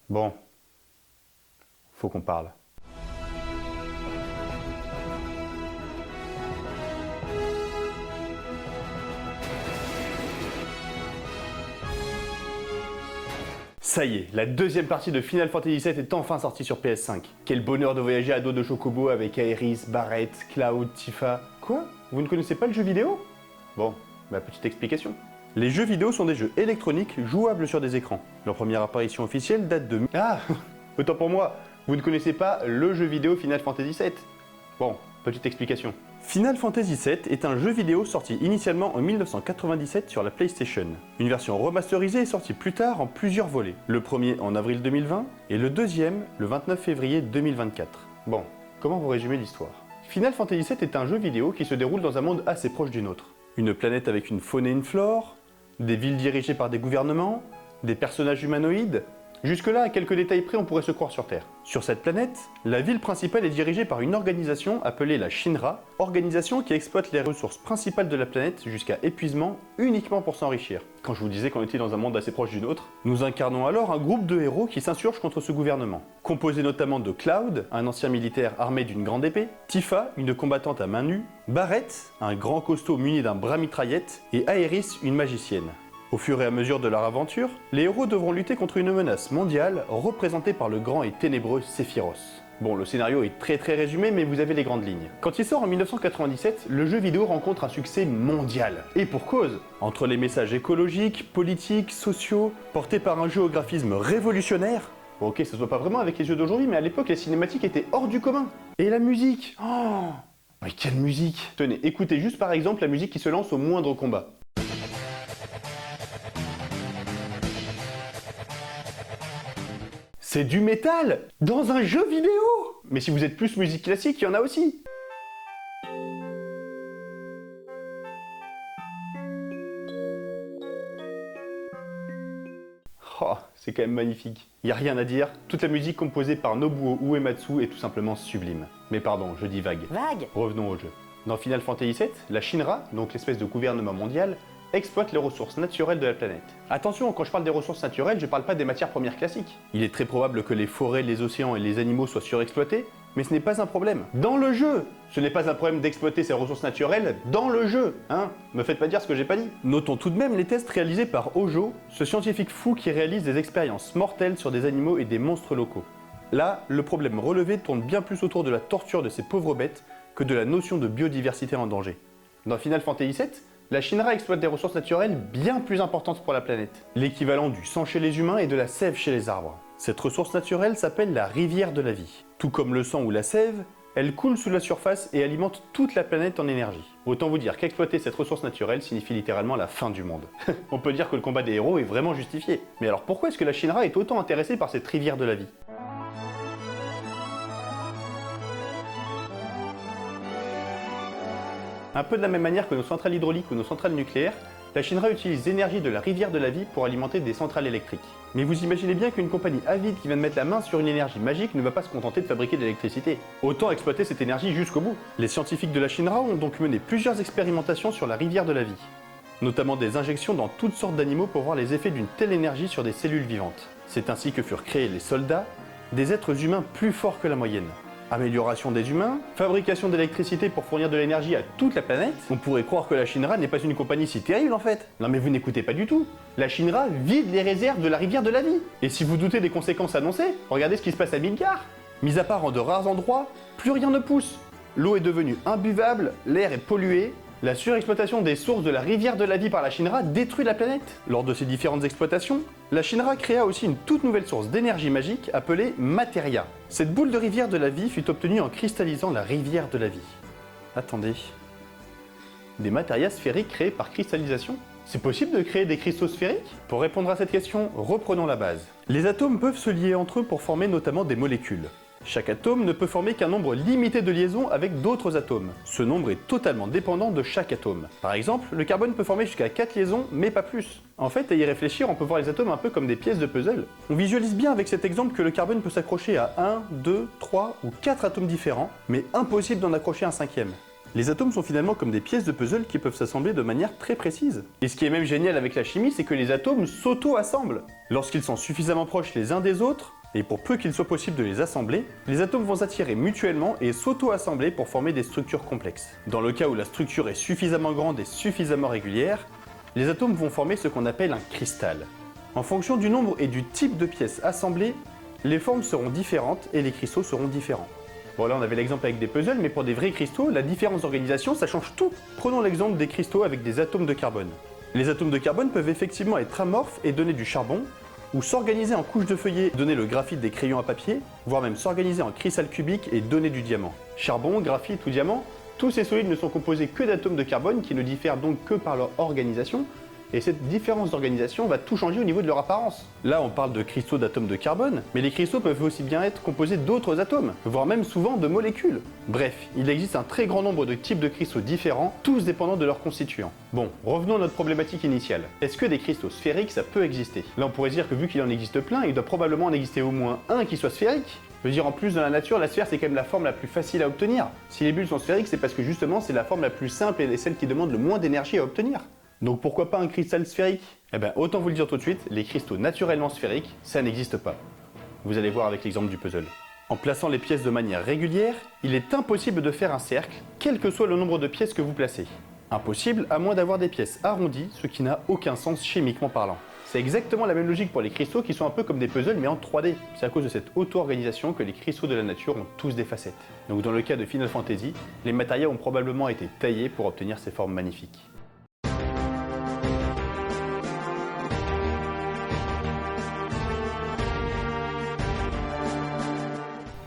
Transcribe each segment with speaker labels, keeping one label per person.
Speaker 1: Bon, faut qu'on parle. Ça y est, la deuxième partie de Final Fantasy VII est enfin sortie sur PS5. Quel bonheur de voyager à dos de chocobo avec Aeris, Barret, Cloud, Tifa... Quoi? Vous ne connaissez pas le jeu vidéo? Bon, ma petite explication. Les jeux vidéo sont des jeux électroniques jouables sur des écrans. Leur première apparition officielle date de... Ah, autant pour moi, vous ne connaissez pas le jeu vidéo Final Fantasy VII. Bon, petite explication. Final Fantasy VII est un jeu vidéo sorti initialement en 1997 sur la PlayStation. Une version remasterisée est sortie plus tard en plusieurs volets. Le premier en avril 2020 et le deuxième le 29 février 2024. Bon, comment vous résumez l'histoire? Final Fantasy VII est un jeu vidéo qui se déroule dans un monde assez proche du nôtre. Une planète avec une faune et une flore, des villes dirigées par des gouvernements, des personnages humanoïdes. Jusque-là, à quelques détails près, on pourrait se croire sur Terre. Sur cette planète, la ville principale est dirigée par une organisation appelée la Shinra, organisation qui exploite les ressources principales de la planète jusqu'à épuisement, uniquement pour s'enrichir. Quand je vous disais qu'on était dans un monde assez proche du nôtre, nous incarnons alors un groupe de héros qui s'insurgent contre ce gouvernement. Composé notamment de Cloud, un ancien militaire armé d'une grande épée, Tifa, une combattante à main nue, Barret, un grand costaud muni d'un bras mitraillette, et Aeris, une magicienne. Au fur et à mesure de leur aventure, les héros devront lutter contre une menace mondiale représentée par le grand et ténébreux Sephiroth. Bon, le scénario est très résumé, mais vous avez les grandes lignes. Quand il sort en 1997, le jeu vidéo rencontre un succès mondial. Et pour cause, entre les messages écologiques, politiques, sociaux, portés par un jeu au graphisme révolutionnaire, bon, ok, ça se voit pas vraiment avec les yeux d'aujourd'hui, mais à l'époque, les cinématiques étaient hors du commun. Et la musique, oh, mais quelle musique! Tenez, écoutez juste par exemple la musique qui se lance au moindre combat. C'est du métal dans un jeu vidéo! Mais si vous êtes plus musique classique, il y en a aussi. Oh, c'est quand même magnifique. Il n'y a rien à dire, toute la musique composée par Nobuo Uematsu est tout simplement sublime. Mais pardon, je dis vague.
Speaker 2: Vague!
Speaker 1: Revenons au jeu. Dans Final Fantasy VII, la Shinra, donc l'espèce de gouvernement mondial, exploite les ressources naturelles de la planète. Attention, quand je parle des ressources naturelles, je parle pas des matières premières classiques. Il est très probable que les forêts, les océans et les animaux soient surexploités, mais ce n'est pas un problème. Dans le jeu! Ce n'est pas un problème d'exploiter ces ressources naturelles dans le jeu, hein? Me faites pas dire ce que j'ai pas dit. Notons tout de même les tests réalisés par Hojo, ce scientifique fou qui réalise des expériences mortelles sur des animaux et des monstres locaux. Là, le problème relevé tourne bien plus autour de la torture de ces pauvres bêtes que de la notion de biodiversité en danger. Dans Final Fantasy VII, la Shinra exploite des ressources naturelles bien plus importantes pour la planète. L'équivalent du sang chez les humains et de la sève chez les arbres. Cette ressource naturelle s'appelle la rivière de la vie. Tout comme le sang ou la sève, elle coule sous la surface et alimente toute la planète en énergie. Autant vous dire qu'exploiter cette ressource naturelle signifie littéralement la fin du monde. On peut dire que le combat des héros est vraiment justifié. Mais alors pourquoi est-ce que la Shinra est autant intéressée par cette rivière de la vie ? Un peu de la même manière que nos centrales hydrauliques ou nos centrales nucléaires, la Shinra utilise l'énergie de la rivière de la vie pour alimenter des centrales électriques. Mais vous imaginez bien qu'une compagnie avide qui vient de mettre la main sur une énergie magique ne va pas se contenter de fabriquer de l'électricité. Autant exploiter cette énergie jusqu'au bout. Les scientifiques de la Shinra ont donc mené plusieurs expérimentations sur la rivière de la vie. Notamment des injections dans toutes sortes d'animaux pour voir les effets d'une telle énergie sur des cellules vivantes. C'est ainsi que furent créés les soldats, des êtres humains plus forts que la moyenne. Amélioration des humains, fabrication d'électricité pour fournir de l'énergie à toute la planète. On pourrait croire que la Shinra n'est pas une compagnie si terrible en fait. Non mais vous n'écoutez pas du tout. La Shinra vide les réserves de la rivière de la vie. Et si vous doutez des conséquences annoncées, regardez ce qui se passe à Midgar. Mis à part en de rares endroits, plus rien ne pousse. L'eau est devenue imbuvable, l'air est pollué. La surexploitation des sources de la rivière de la vie par la Shinra détruit la planète. Lors de ces différentes exploitations, la Shinra créa aussi une toute nouvelle source d'énergie magique appelée Materia. Cette boule de rivière de la vie fut obtenue en cristallisant la rivière de la vie. Attendez. Des matérias sphériques créés par cristallisation ? C'est possible de créer des cristaux sphériques ? Pour répondre à cette question, reprenons la base. Les atomes peuvent se lier entre eux pour former notamment des molécules. Chaque atome ne peut former qu'un nombre limité de liaisons avec d'autres atomes. Ce nombre est totalement dépendant de chaque atome. Par exemple, le carbone peut former jusqu'à 4 liaisons, mais pas plus. En fait, à y réfléchir, on peut voir les atomes un peu comme des pièces de puzzle. On visualise bien avec cet exemple que le carbone peut s'accrocher à 1, 2, 3 ou 4 atomes différents, mais impossible d'en accrocher un cinquième. Les atomes sont finalement comme des pièces de puzzle qui peuvent s'assembler de manière très précise. Et ce qui est même génial avec la chimie, c'est que les atomes s'auto-assemblent. Lorsqu'ils sont suffisamment proches les uns des autres, Et pour peu qu'il soit possible de les assembler, les atomes vont s'attirer mutuellement et s'auto-assembler pour former des structures complexes. Dans le cas où la structure est suffisamment grande et suffisamment régulière, les atomes vont former ce qu'on appelle un cristal. En fonction du nombre et du type de pièces assemblées, les formes seront différentes et les cristaux seront différents. Bon là on avait l'exemple avec des puzzles, mais pour des vrais cristaux, la différence d'organisation ça change tout. Prenons l'exemple des cristaux avec des atomes de carbone. Les atomes de carbone peuvent effectivement être amorphes et donner du charbon, ou s'organiser en couches de feuillet et donner le graphite des crayons à papier, voire même s'organiser en cristal cubique et donner du diamant. Charbon, graphite ou diamant, tous ces solides ne sont composés que d'atomes de carbone qui ne diffèrent donc que par leur organisation, et cette différence d'organisation va tout changer au niveau de leur apparence. Là, on parle de cristaux d'atomes de carbone, mais les cristaux peuvent aussi bien être composés d'autres atomes, voire même souvent de molécules. Bref, il existe un très grand nombre de types de cristaux différents, tous dépendant de leurs constituants. Bon, revenons à notre problématique initiale. Est-ce que des cristaux sphériques, ça peut exister? Là, on pourrait se dire que vu qu'il en existe plein, il doit probablement en exister au moins un qui soit sphérique. Je veux dire, en plus, dans la nature, la sphère, c'est quand même la forme la plus facile à obtenir. Si les bulles sont sphériques, c'est parce que justement, c'est la forme la plus simple et celle qui demande le moins d'énergie à obtenir. Donc pourquoi pas un cristal sphérique? Eh ben autant vous le dire tout de suite, les cristaux naturellement sphériques, ça n'existe pas. Vous allez voir avec l'exemple du puzzle. En plaçant les pièces de manière régulière, il est impossible de faire un cercle, quel que soit le nombre de pièces que vous placez. Impossible à moins d'avoir des pièces arrondies, ce qui n'a aucun sens chimiquement parlant. C'est exactement la même logique pour les cristaux qui sont un peu comme des puzzles mais en 3D. C'est à cause de cette auto-organisation que les cristaux de la nature ont tous des facettes. Donc dans le cas de Final Fantasy, les matériaux ont probablement été taillés pour obtenir ces formes magnifiques.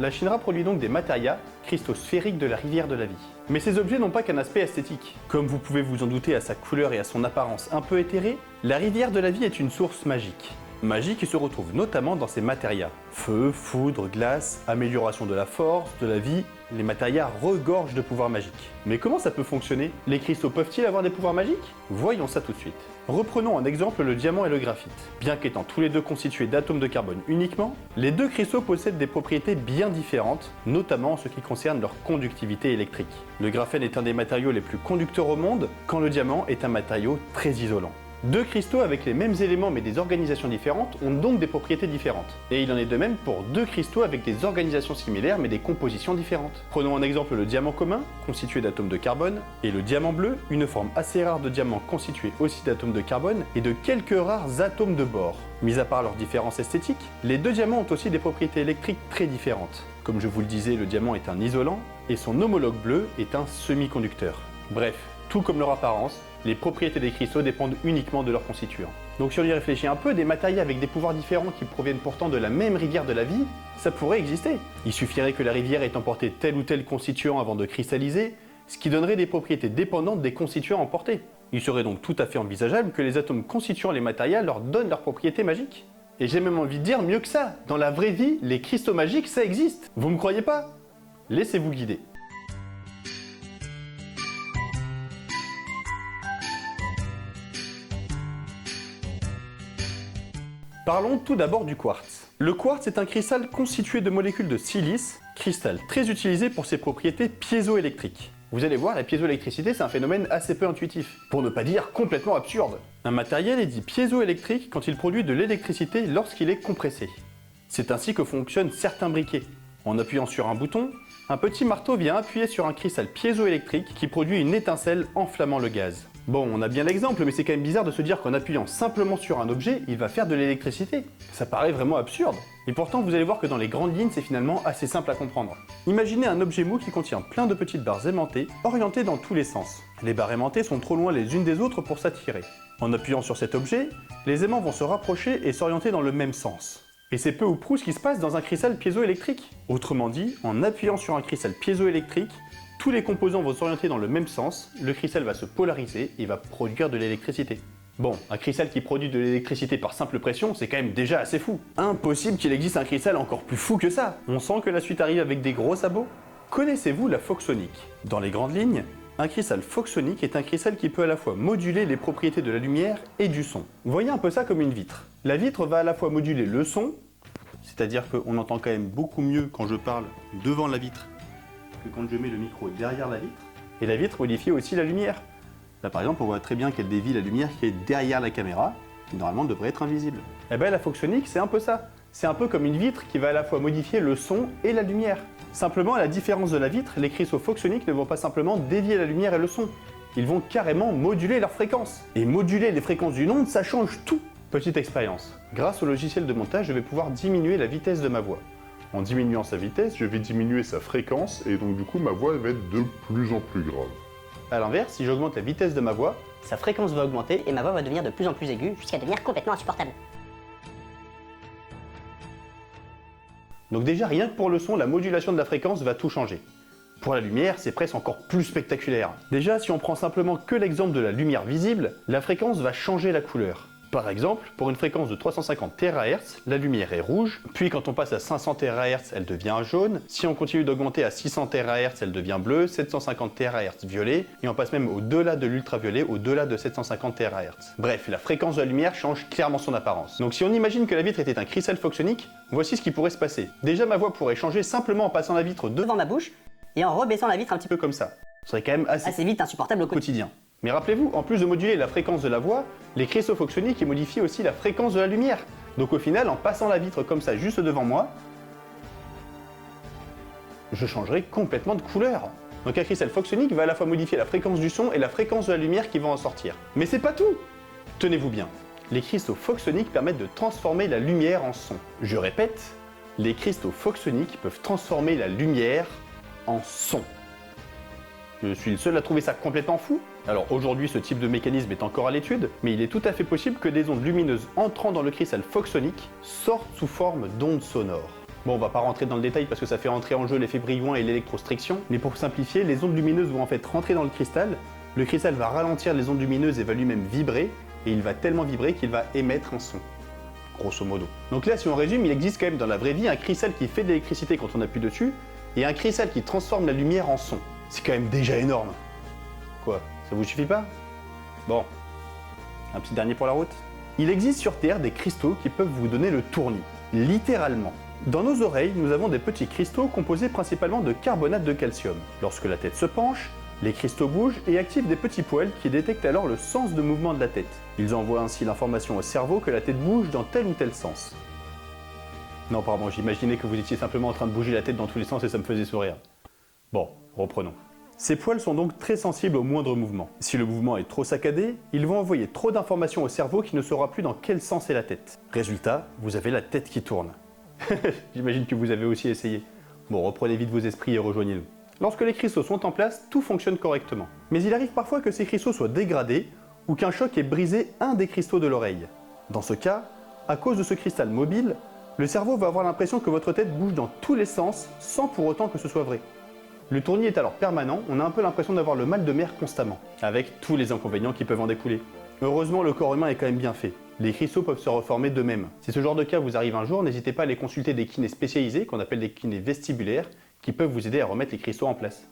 Speaker 1: La Shinra produit donc des matérias, cristaux sphériques de la rivière de la vie. Mais ces objets n'ont pas qu'un aspect esthétique. Comme vous pouvez vous en douter à sa couleur et à son apparence un peu éthérée, la rivière de la vie est une source magique. Magie qui se retrouve notamment dans ses matérias. Feu, foudre, glace, amélioration de la force, de la vie, les matérias regorgent de pouvoirs magiques. Mais comment ça peut fonctionner? Les cristaux peuvent-ils avoir des pouvoirs magiques? Voyons ça tout de suite. Reprenons en exemple le diamant et le graphite. Bien qu'étant tous les deux constitués d'atomes de carbone uniquement, les deux cristaux possèdent des propriétés bien différentes, notamment en ce qui concerne leur conductivité électrique. Le graphène est un des matériaux les plus conducteurs au monde, quand le diamant est un matériau très isolant. Deux cristaux avec les mêmes éléments mais des organisations différentes ont donc des propriétés différentes. Et il en est de même pour deux cristaux avec des organisations similaires mais des compositions différentes. Prenons en exemple le diamant commun, constitué d'atomes de carbone, et le diamant bleu, une forme assez rare de diamant constitué aussi d'atomes de carbone et de quelques rares atomes de bore. Mis à part leurs différences esthétiques, les deux diamants ont aussi des propriétés électriques très différentes. Comme je vous le disais, le diamant est un isolant et son homologue bleu est un semi-conducteur. Bref, tout comme leur apparence, les propriétés des cristaux dépendent uniquement de leurs constituants. Donc si on y réfléchit un peu, des matériaux avec des pouvoirs différents qui proviennent pourtant de la même rivière de la vie, ça pourrait exister. Il suffirait que la rivière ait emporté tel ou tel constituant avant de cristalliser, ce qui donnerait des propriétés dépendantes des constituants emportés. Il serait donc tout à fait envisageable que les atomes constituant les matériaux leur donnent leurs propriétés magiques. Et j'ai même envie de dire mieux que ça, dans la vraie vie, les cristaux magiques ça existe. Vous me croyez pas? Laissez-vous guider. Parlons tout d'abord du quartz. Le quartz est un cristal constitué de molécules de silice, cristal très utilisé pour ses propriétés piézoélectriques. Vous allez voir, la piézoélectricité c'est un phénomène assez peu intuitif, pour ne pas dire complètement absurde. Un matériel est dit piézoélectrique quand il produit de l'électricité lorsqu'il est compressé. C'est ainsi que fonctionnent certains briquets. En appuyant sur un bouton, un petit marteau vient appuyer sur un cristal piézoélectrique qui produit une étincelle enflammant le gaz. Bon, on a bien l'exemple, mais c'est quand même bizarre de se dire qu'en appuyant simplement sur un objet, il va faire de l'électricité. Ça paraît vraiment absurde. Et pourtant, vous allez voir que dans les grandes lignes, c'est finalement assez simple à comprendre. Imaginez un objet mou qui contient plein de petites barres aimantées, orientées dans tous les sens. Les barres aimantées sont trop loin les unes des autres pour s'attirer. En appuyant sur cet objet, les aimants vont se rapprocher et s'orienter dans le même sens. Et c'est peu ou prou ce qui se passe dans un cristal piézoélectrique. Autrement dit, en appuyant sur un cristal piézoélectrique, tous les composants vont s'orienter dans le même sens, le cristal va se polariser et va produire de l'électricité. Bon, un cristal qui produit de l'électricité par simple pression, c'est quand même déjà assez fou. Impossible qu'il existe un cristal encore plus fou que ça. On sent que la suite arrive avec des gros sabots. Connaissez-vous la foxonique? Dans les grandes lignes, un cristal foxonique est un cristal qui peut à la fois moduler les propriétés de la lumière et du son. Voyez un peu ça comme une vitre. La vitre va à la fois moduler le son, c'est-à-dire qu'on entend quand même beaucoup mieux quand je parle devant la vitre que quand je mets le micro derrière la vitre. Et la vitre modifie aussi la lumière. Là par exemple, on voit très bien qu'elle dévie la lumière qui est derrière la caméra, qui normalement devrait être invisible. Et bien la foxonique, c'est un peu ça. C'est un peu comme une vitre qui va à la fois modifier le son et la lumière. Simplement, à la différence de la vitre, les cristaux folksoniques ne vont pas simplement dévier la lumière et le son. Ils vont carrément moduler leur fréquence. Et moduler les fréquences d'une onde, ça change tout. Petite expérience. Grâce au logiciel de montage, je vais pouvoir diminuer la vitesse de ma voix. En diminuant sa vitesse, je vais diminuer sa fréquence et donc du coup ma voix va être de plus en plus grave. A l'inverse, si j'augmente la vitesse de ma voix,
Speaker 2: sa fréquence va augmenter et ma voix va devenir de plus en plus aiguë jusqu'à devenir complètement insupportable.
Speaker 1: donc déjà rien que pour le son, la modulation de la fréquence va tout changer. Pour la lumière, c'est presque encore plus spectaculaire. Déjà, si on prend simplement que l'exemple de la lumière visible, la fréquence va changer la couleur. Par exemple, pour une fréquence de 350 THz, la lumière est rouge, puis quand on passe à 500 THz, elle devient jaune, si on continue d'augmenter à 600 THz, elle devient bleue, 750 THz violet, et on passe même au-delà de l'ultraviolet, au-delà de 750 THz. Bref, la fréquence de la lumière change clairement son apparence. Donc si on imagine que la vitre était un cristal folksonique, voici ce qui pourrait se passer. Déjà, ma voix pourrait changer simplement en passant la vitre devant ma bouche,
Speaker 2: et en rebaissant la vitre un petit peu
Speaker 1: comme ça. Ce serait quand même assez
Speaker 2: vite insupportable au quotidien.
Speaker 1: Mais rappelez-vous, en plus de moduler la fréquence de la voix, les cristaux folksoniques modifient aussi la fréquence de la lumière. Donc au final, en passant la vitre comme ça juste devant moi, je changerai complètement de couleur. Donc un cristal folksonique va à la fois modifier la fréquence du son et la fréquence de la lumière qui va en sortir. Mais c'est pas tout! Tenez-vous bien, les cristaux folksoniques permettent de transformer la lumière en son. Je répète, les cristaux folksoniques peuvent transformer la lumière en son. Je suis le seul à trouver ça complètement fou. Alors aujourd'hui, ce type de mécanisme est encore à l'étude, mais il est tout à fait possible que des ondes lumineuses entrant dans le cristal folksonique sortent sous forme d'ondes sonores. Bon, on va pas rentrer dans le détail parce que ça fait entrer en jeu l'effet brillant et l'électrostriction, mais pour simplifier, les ondes lumineuses vont en fait rentrer dans le cristal va ralentir les ondes lumineuses et va lui-même vibrer, et il va tellement vibrer qu'il va émettre un son. Grosso modo. Donc là, si on résume, il existe quand même dans la vraie vie un cristal qui fait de l'électricité quand on appuie dessus, et un cristal qui transforme la lumière en son. C'est quand même déjà énorme. Quoi, ça vous suffit pas? Bon, un petit dernier pour la route. Il existe sur Terre des cristaux qui peuvent vous donner le tournis, littéralement. Dans nos oreilles, nous avons des petits cristaux composés principalement de carbonate de calcium. Lorsque la tête se penche, les cristaux bougent et activent des petits poils qui détectent alors le sens de mouvement de la tête. Ils envoient ainsi l'information au cerveau que la tête bouge dans tel ou tel sens. Non, pardon, j'imaginais que vous étiez simplement en train de bouger la tête dans tous les sens et ça me faisait sourire. Bon, reprenons. Ces poils sont donc très sensibles au moindre mouvement. Si le mouvement est trop saccadé, ils vont envoyer trop d'informations au cerveau qui ne saura plus dans quel sens est la tête. Résultat, vous avez la tête qui tourne. J'imagine que vous avez aussi essayé. Bon, reprenez vite vos esprits et rejoignez-nous. Lorsque les cristaux sont en place, tout fonctionne correctement. Mais il arrive parfois que ces cristaux soient dégradés ou qu'un choc ait brisé un des cristaux de l'oreille. Dans ce cas, à cause de ce cristal mobile, le cerveau va avoir l'impression que votre tête bouge dans tous les sens sans pour autant que ce soit vrai. Le tournis est alors permanent, on a un peu l'impression d'avoir le mal de mer constamment, avec tous les inconvénients qui peuvent en découler. Heureusement, le corps humain est quand même bien fait. Les cristaux peuvent se reformer d'eux-mêmes. Si ce genre de cas vous arrive un jour, n'hésitez pas à aller consulter des kinés spécialisés, qu'on appelle des kinés vestibulaires, qui peuvent vous aider à remettre les cristaux en place.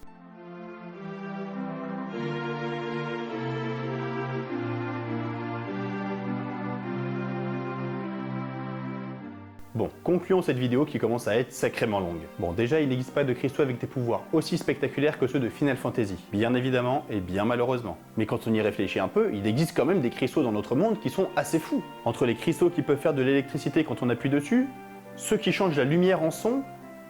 Speaker 1: Bon, concluons cette vidéo qui commence à être sacrément longue. Bon, déjà, il n'existe pas de cristaux avec des pouvoirs aussi spectaculaires que ceux de Final Fantasy. Bien évidemment, et bien malheureusement. Mais quand on y réfléchit un peu, il existe quand même des cristaux dans notre monde qui sont assez fous. Entre les cristaux qui peuvent faire de l'électricité quand on appuie dessus, ceux qui changent la lumière en son,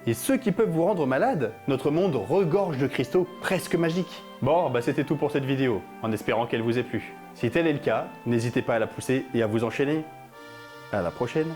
Speaker 1: et ceux qui peuvent vous rendre malade, notre monde regorge de cristaux presque magiques. Bon, bah c'était tout pour cette vidéo, en espérant qu'elle vous ait plu. Si tel est le cas, n'hésitez pas à la pousser et à vous enchaîner. À la prochaine.